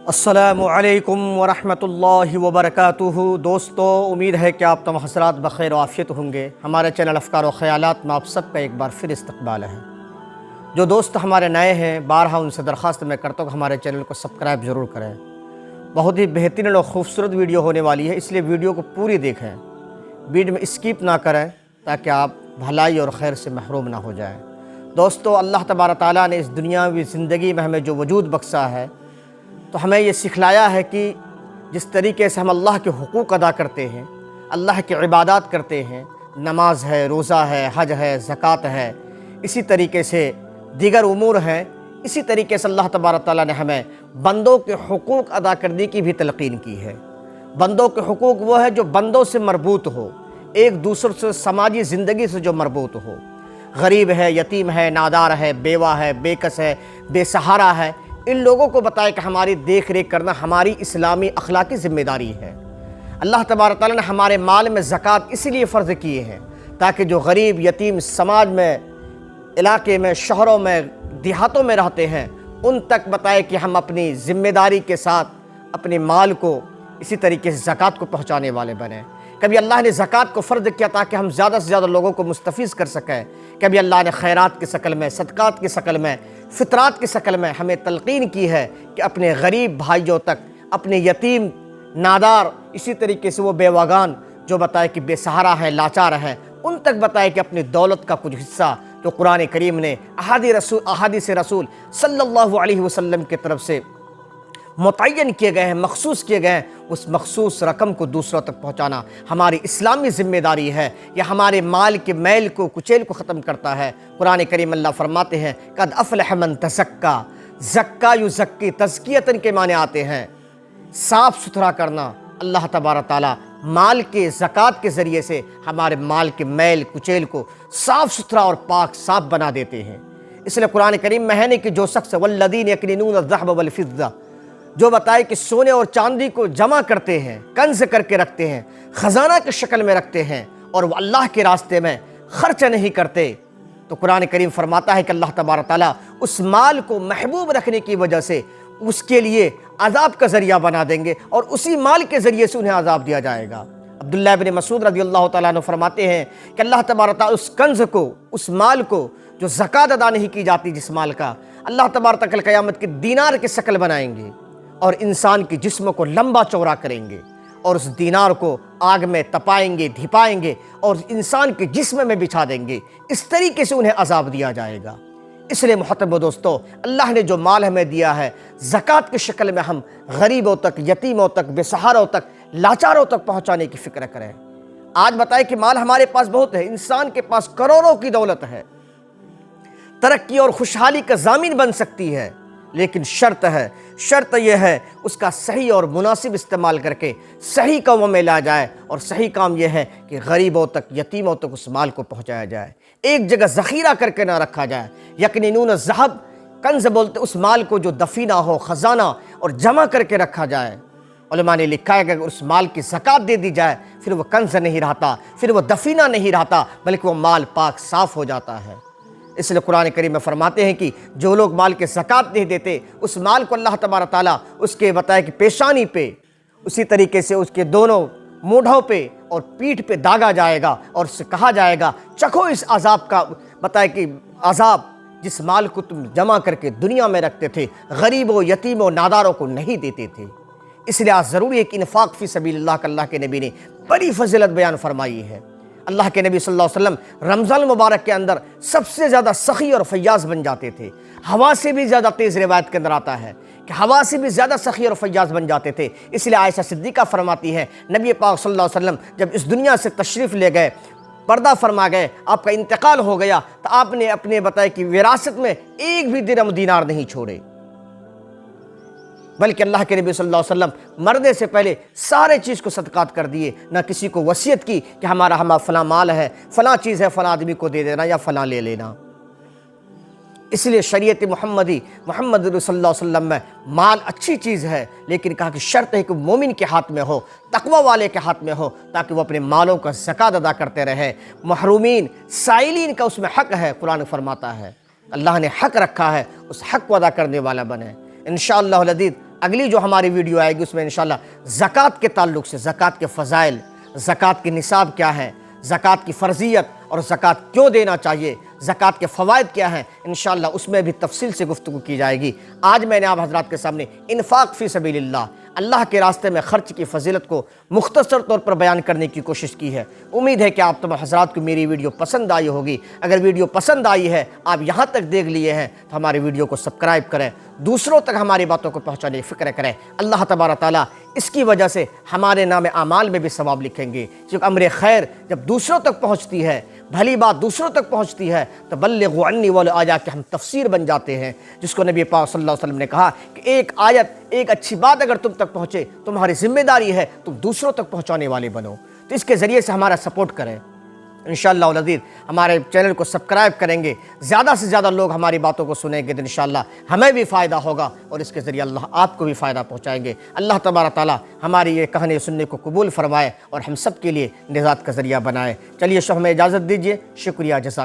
अस्सलामु अलैकुम वरहमतुल्लाहि वबरकातुहू। दोस्तों, उम्मीद है कि आप तमाम हज़रात बख़ैर आफ़ियत होंगे। हमारे चैनल अफ़कार व ख़यालात में आप सबका एक बार फिर इस्तक़बाल है। जो दोस्त हमारे नए हैं, बारहा उनसे दरख्वास्त मैं करता हूँ कि हमारे चैनल को सब्सक्राइब ज़रूर करें। बहुत ही बेहतरीन और ख़ूबसूरत वीडियो होने वाली है, इसलिए वीडियो को पूरी देखें, बीच में स्किप ना करें ताकि आप भलाई और खैर से महरूम ना हो जाएँ। दोस्तों, अल्लाह तबारक तआला ने इस दुनियावी ज़िंदगी में हमें जो वजूद बख्शा है, तो हमें ये सिखलाया है कि जिस तरीके से हम अल्लाह के हुकूक़ अदा करते हैं, अल्लाह की इबादत करते हैं, नमाज है, रोज़ा है, हज है, ज़कात है, इसी तरीके से दीगर उमूर हैं, इसी तरीके से अल्लाह तबारक तआला ने हमें बंदों के हुकूक़ अदा करने की भी तलक़ीन की है। बंदों के हुकूक़ वो है जो बंदों से मरबूत हो, एक दूसरे से समाजी ज़िंदगी से जो मरबूत हो। गरीब है, यतीम है, नादार है, बेवा है, बेकस है, बेसहारा है, इन लोगों को बताए कि हमारी देख रेख करना हमारी इस्लामी अखलाकी ज़िम्मेदारी है। अल्लाह तबारक तआला ने हमारे माल में ज़कात इसीलिए फ़र्ज़ किए हैं ताकि जो गरीब यतीम समाज में, इलाके में, शहरों में, देहातों में रहते हैं, उन तक बताए कि हम अपनी ज़िम्मेदारी के साथ अपने माल को इसी तरीके से ज़कात को पहुँचाने वाले बने। कभी अल्लाह ने ज़कात को फ़र्ज़ किया ताकि हम ज़्यादा से ज़्यादा लोगों को मुस्तफ़ीज़ कर सकें। कभी अल्लाह ने खैरात की शक्ल में, सदक़ात की शक्ल में, फ़ितरात की शक्ल में हमें तलक़ीन की है कि अपने गरीब भाइयों तक, अपने यतीम, नादार, इसी तरीके से वो बेवागान जो बताए कि बेसहारा है, लाचार है, उन तक बताए कि अपनी दौलत का कुछ हिस्सा जो कुरान करीम ने अहादीस रसूल सल्लल्लाहु अलैहि वसल्लम की तरफ से मुतय्यन किए गए हैं, मखसूस किए गए हैं, उस मखसूस रकम को दूसरों तक पहुँचाना हमारी इस्लामी ज़िम्मेदारी है। यह हमारे माल के मैल को, कुचैल को ख़त्म करता है। कुरान करीम अल्लाह फरमाते हैं, कद अफ़लह मन तज़क्का, ज़क्का युज़क्की, तज़कियतन के माने आते हैं साफ़ सुथरा करना। अल्लाह तबारक तआला माल के ज़कात के ज़रिए से हमारे माल के मैल कुचैल को साफ़ सुथरा और पाक साफ़ बना देते हैं। इसलिए कुरान करीम में है नहीं कि जो शख्स वल्लज़ीन यक्निज़ून अज़-ज़हब वल-फ़िज़्ज़ा, जो बताए कि सोने और चांदी को जमा करते हैं, कंज़ करके रखते हैं, ख़जाना की शक्ल में रखते हैं और वो अल्लाह के रास्ते में खर्च नहीं करते, तो कुरान करीम फरमाता है कि अल्लाह तबारक तआला उस माल को महबूब रखने की वजह से उसके लिए अज़ाब का ज़रिया बना देंगे और उसी माल के ज़रिए से उन्हें अज़ाब दिया जाएगा। अब्दुल्लाह इब्न मसूद रज़ियल्लाहु तआला अन्हु फरमाते हैं कि अल्लाह तबारक तआला उस कंज़ को, उस माल को जो ज़कात अदा नहीं की जाती, जिस माल का, अल्लाह तबारक तआला क़यामत के दीनार की शक्ल बनाएंगे और इंसान के जिस्म को लंबा चौड़ा करेंगे और उस दीनार को आग में तपाएंगे, धिपाएंगे और इंसान के जिस्म में बिछा देंगे। इस तरीके से उन्हें अज़ाब दिया जाएगा। इसलिए मोहतरम दोस्तों, अल्लाह ने जो माल हमें दिया है, ज़कात की शक्ल में हम गरीबों तक, यतीमों तक, बेसहारों तक, लाचारों तक पहुँचाने की फ़िक्र करें। आज बताए कि माल हमारे पास बहुत है, इंसान के पास करोड़ों की दौलत है, तरक्की और खुशहाली का ज़ामिन बन सकती है, लेकिन शर्त यह है उसका सही और मुनासिब इस्तेमाल करके सही कामों में ला जाए। और सही काम यह है कि गरीबों तक, यतीमों तक उस माल को पहुंचाया जाए, एक जगह ज़ख़ीरा करके ना रखा जाए। यक़नीनून ज़हब, कंज़ बोलते उस माल को जो दफीना हो, ख़जाना और जमा करके रखा जाए। उलमा ने लिखा है कि अगर उस माल की ज़कात दे दी जाए, फिर वह कंज़ नहीं रहता, फिर वह दफीना नहीं रहता, बल्कि वह माल पाक साफ़ हो जाता है। इसलिए कुरान करीम में फरमाते हैं कि जो लोग माल के ज़कात नहीं देते, उस माल को अल्लाह तबारक तआला उसके बताए कि पेशानी पे, उसी तरीके से उसके दोनों मूढ़ों पे और पीठ पे दागा जाएगा और उससे कहा जाएगा, चखो इस अज़ाब का, बताए कि अज़ाब जिस माल को तुम जमा करके दुनिया में रखते थे, गरीबों, यतीमों, नादारों को नहीं देते थे। इसलिए आज ज़रूरी है कि इन्फ़ाक़ फ़ी सबीलिल्लाह का अल्लाह के नबी ने बड़ी फजीलत बयान फरमाई है। अल्लाह के नबी सल्लल्लाहु अलैहि वसल्लम रमज़ान मुबारक के अंदर सबसे ज़्यादा सखी और फैयाज़ बन जाते थे। हवा से भी ज़्यादा तेज़, रिवायत के अंदर आता है कि हवा से भी ज़्यादा सखी और फैयाज़ बन जाते थे। इसलिए आयशा सिद्दीक़ा फरमाती है, नबी पाक सल्लल्लाहु अलैहि वसल्लम जब इस दुनिया से तशरीफ़ ले गए, पर्दा फरमा गए, आपका इंतकाल हो गया, तो आपने अपने बताए कि विरासत में एक भी दिरहम दीनार नहीं छोड़े, बल्कि अल्लाह के नबी सल्लल्लाहु अलैहि वसल्लम मरने से पहले सारे चीज़ को सदक़ात कर दिए। ना किसी को वसीयत की कि हमारा फ़लाँ माल है, फ़लाँ चीज़ है, फ़लाँ आदमी को दे देना या फ़लाँ ले लेना। इसलिए शरीयत मोहम्मद सल्लल्लाहु अलैहि वसल्लम में माल अच्छी चीज़ है, लेकिन कहा कि शर्त है कि मोमिन के हाथ में हो, तक़वा वाले के हाथ में हो, ताकि वो अपने मालों का ज़कात अदा करते रहे। महरूमीन, साइलीन का उसमें हक़ है। कुरान फरमाता है अल्लाह ने हक़ रखा है, उस हक़ को अदा करने वाला बने। इंशाअल्लाह अज़ीज़ अगली जो हमारी वीडियो आएगी उसमें इंशाल्लाह ज़कात के ताल्लुक़ से, ज़कात के फ़ज़ाइल, ज़कात के निसाब क्या है, ज़कात की फ़र्ज़ियत और ज़कात क्यों देना चाहिए, ज़कात के फ़वाइद क्या हैं, इंशाअल्लाह उसमें भी तफसील से गुफ्तगू की जाएगी। आज मैंने आप हज़रात के सामने इन्फ़ाक़ फ़ी सबीलिल्लाह, अल्लाह के रास्ते में ख़र्च की फ़जीलत को मुख्तसर तौर पर बयान करने की कोशिश की है। उम्मीद है कि आप तमाम हज़रात को मेरी वीडियो पसंद आई होगी। अगर वीडियो पसंद आई है, आप यहाँ तक देख लिए हैं, तो हमारी वीडियो को सब्सक्राइब करें, दूसरों तक हमारी बातों को पहुँचाने की फ़िक्र करें। अल्लाह तबारक ताला इसकी वजह से हमारे नाम आमाल में भी सवाब लिखेंगे, क्योंकि अम्र खैर जब दूसरों तक पहुँचती है, भली बात दूसरों तक पहुँचती है, तो बल्लिगु अन्नी वलो आया कि हम तफसीर बन जाते हैं, जिसको नबी पाक सल्लल्लाहु अलैहि वसल्लम ने कहा कि एक आयत, एक अच्छी बात अगर तुम तक पहुँचे, तुम्हारी जिम्मेदारी है तुम दूसरों तक पहुँचाने वाले बनो। तो इसके ज़रिए से हमारा सपोर्ट करें। इंशाअल्लाह अज़ीज़ हमारे चैनल को सब्सक्राइब करेंगे, ज़्यादा से ज़्यादा लोग हमारी बातों को सुनेंगे तो इंशाअल्लाह हमें भी फ़ायदा होगा और इसके ज़रिए अल्लाह आपको भी फ़ायदा पहुँचाएंगे। अल्लाह तबारक ताला हमारी ये कहानी सुनने को कबूल फ़रमाए और हम सब के लिए निजात का ज़रिया बनाए। चलिए शो हमें इजाज़त दीजिए। शुक्रिया, जज़ाक।